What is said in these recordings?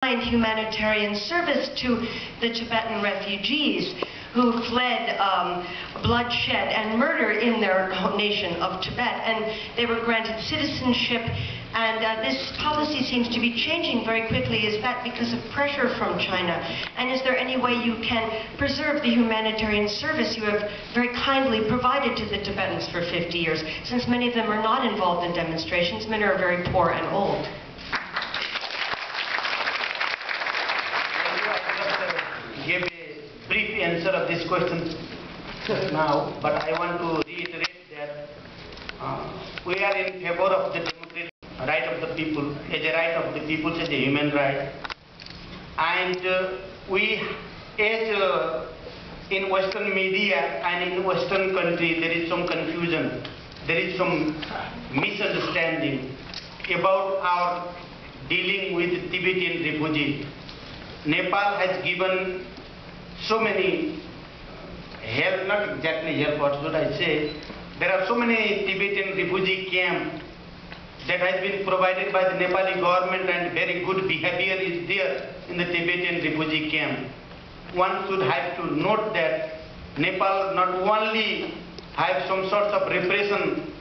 humanitarian service to the Tibetan refugees who fled bloodshed and murder in their home nation of Tibet, and they were granted citizenship. And this policy seems to be changing very quickly. Is that because of pressure from China? And is there any way you can preserve the humanitarian service you have very kindly provided to the Tibetans for 50 years, since many of them are not involved in demonstrations, many are very poor and old? Gave a brief answer of this question just now, but I want to reiterate that we are in favor of the democratic right of the people, as a right of the people, as a human right. And in Western media and in Western country, there is some confusion, there is some misunderstanding about our dealing with Tibetan refugees. Nepal has given so many help, not exactly help, what should I say, there are so many Tibetan refugee camps that has been provided by the Nepali government, and very good behavior is there in the Tibetan refugee camp. One should have to note that Nepal not only have some sorts of repression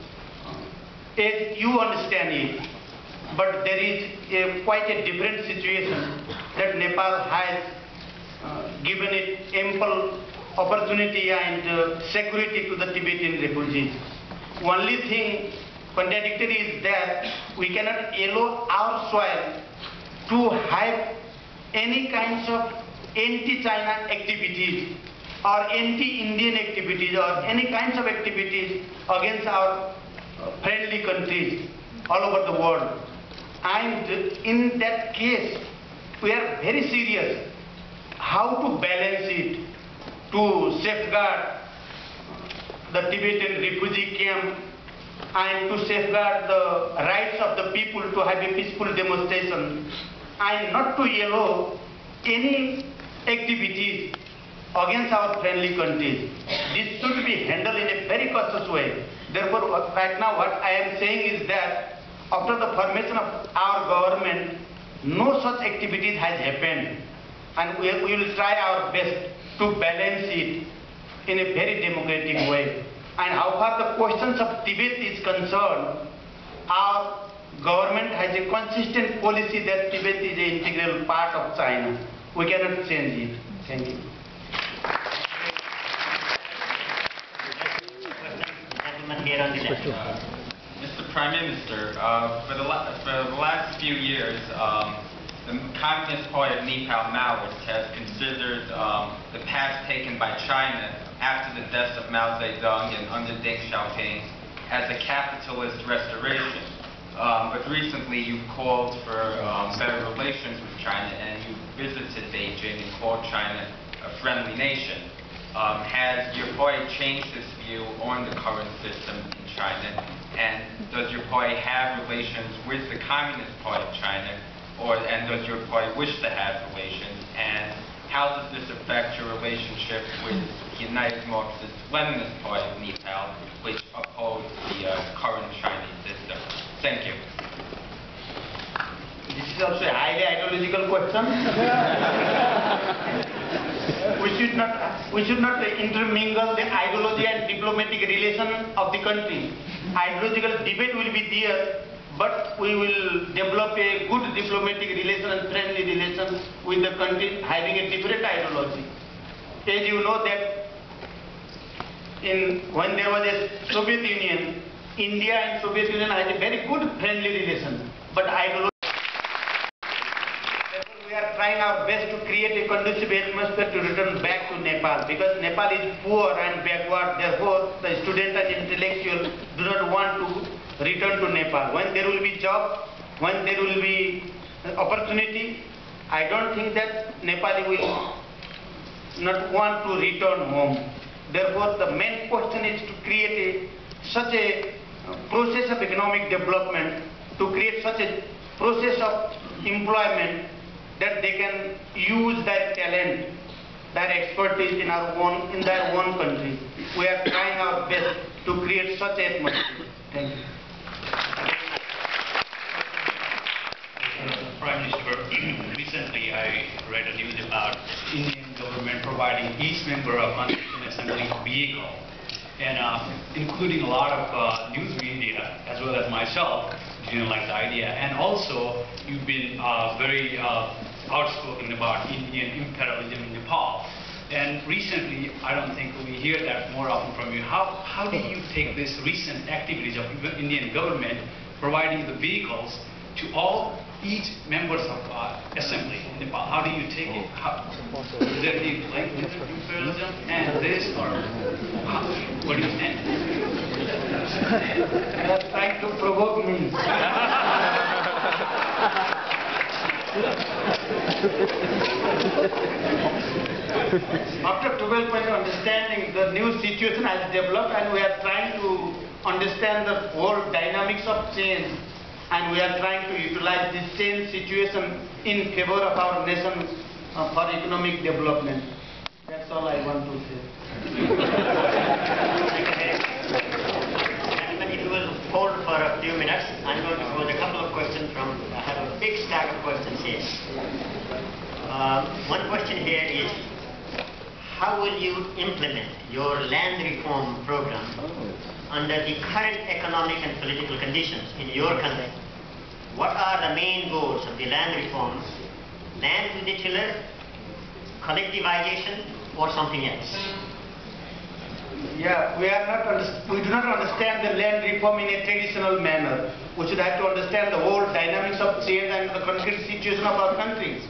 as you understand it, but there is quite a different situation that Nepal has given it ample opportunity and security to the Tibetan refugees. Only thing contradictory is that we cannot allow our soil to have any kinds of anti-China activities or anti-Indian activities or any kinds of activities against our friendly countries all over the world. And in that case, we are very serious how to balance it to safeguard the Tibetan refugee camp and to safeguard the rights of the people to have a peaceful demonstration, and not to allow any activities against our friendly countries. This should be handled in a very cautious way. Therefore, right now what I am saying is that after the formation of our government, no such activities has happened, and we will try our best to balance it in a very democratic way. And how far the questions of Tibet is concerned, our government has a consistent policy that Tibet is an integral part of China. We cannot change it. Thank you. Mr. Prime Minister, for the last few years, the Communist Party of Nepal Maoists has considered the path taken by China after the deaths of Mao Zedong and under Deng Xiaoping as a capitalist restoration. But recently you called for better relations with China, and you visited Beijing and called China a friendly nation. Has your party changed its view on the current system in China? And does your party have relations with the Communist Party of China? And does your party wish to have relations? And how does this affect your relationship with the United Marxist-Leninist Party of Nepal, which opposed the current Chinese system? Thank you. This is also a highly ideological question. We should not intermingle the ideology and diplomatic relation of the country. Ideological debate will be there, but we will develop a good diplomatic relation and friendly relations with the country having a different ideology. As you know that when there was a Soviet Union, India and Soviet Union had a very good friendly relation, but ideology. Therefore, we are trying our best to create a conducive atmosphere to return back to Nepal, because Nepal is poor and backward. Therefore, the students and intellectuals do not want to return to Nepal. When there will be job, when there will be opportunity, I don't think that Nepali will not want to return home. Therefore, the main question is to create such a process of economic development, to create such a process of employment that they can use their talent, their expertise in their own country. We are trying our best to create such an atmosphere. Thank you. Prime Minister, recently read the news about Indian government providing each member of Constituent Assembly a vehicle, and including a lot of news media as well as myself didn't like the idea. And also, you've been very outspoken about Indian imperialism in Nepal. And recently, I don't think we hear that more often from you. How do you take this recent activities of Indian government providing the vehicles to each members of assembly in Nepal? How do you take it? Is there any like imperialism and this, or what do you think? They are trying to provoke me. After 12 months understanding the new situation has developed, and we are trying to understand the whole dynamics of change, and we are trying to utilize this change situation in favor of our nation for economic development. That's all I want to say. If you will hold for a few minutes, I'm going to pose a couple of questions I have a big stack of questions here. One question here is, how will you implement your land reform program under the current economic and political conditions in your country? What are the main goals of the land reform? Land to the tiller, collectivization, or something else? Yeah, we do not understand the land reform in a traditional manner. We should have to understand the whole dynamics of change and the concrete situation of our countries.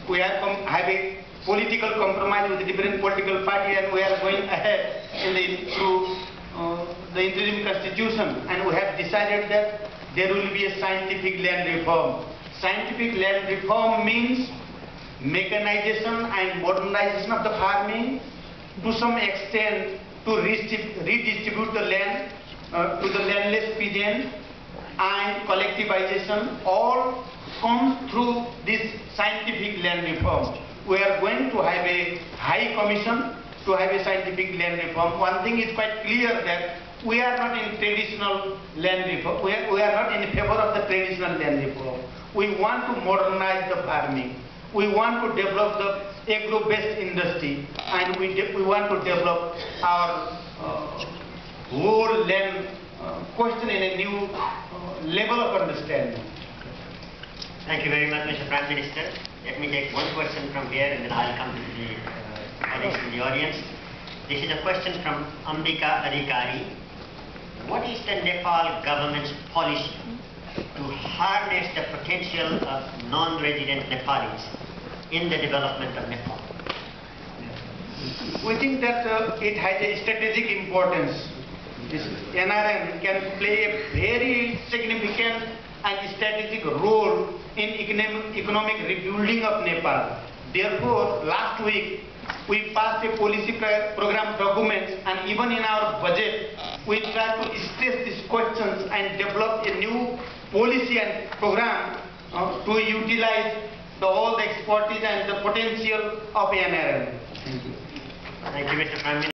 We have a political compromise with the different political parties, and we are going ahead through the interim constitution, and we have decided that there will be a scientific land reform. Scientific land reform means mechanization and modernization of the farming, to some extent to redistribute the land to the landless peasant, and collectivization all comes through this scientific land reform. We are going to have a high commission to have a scientific land reform. One thing is quite clear, that we are not in traditional land reform. We are not in favor of the traditional land reform. We want to modernize the farming. We want to develop the agro-based industry, and we want to develop our whole land question in a new level of understanding. Thank you very much, Mr. Prime Minister. Let me take one question from here, and then I'll come to the colleagues in the audience. This is a question from Ambika Adhikari. What is the Nepal government's policy to harness the potential of non-resident Nepalis in the development of Nepal? We think that it has a strategic importance. This NRM can play a very significant and strategic role in economic rebuilding of Nepal. Therefore, last week we passed a policy program document, and even in our budget we try to stress these questions and develop a new policy and program to utilize all the expertise and the potential of NRM. Thank you. Thank you, Mr. Prime Minister.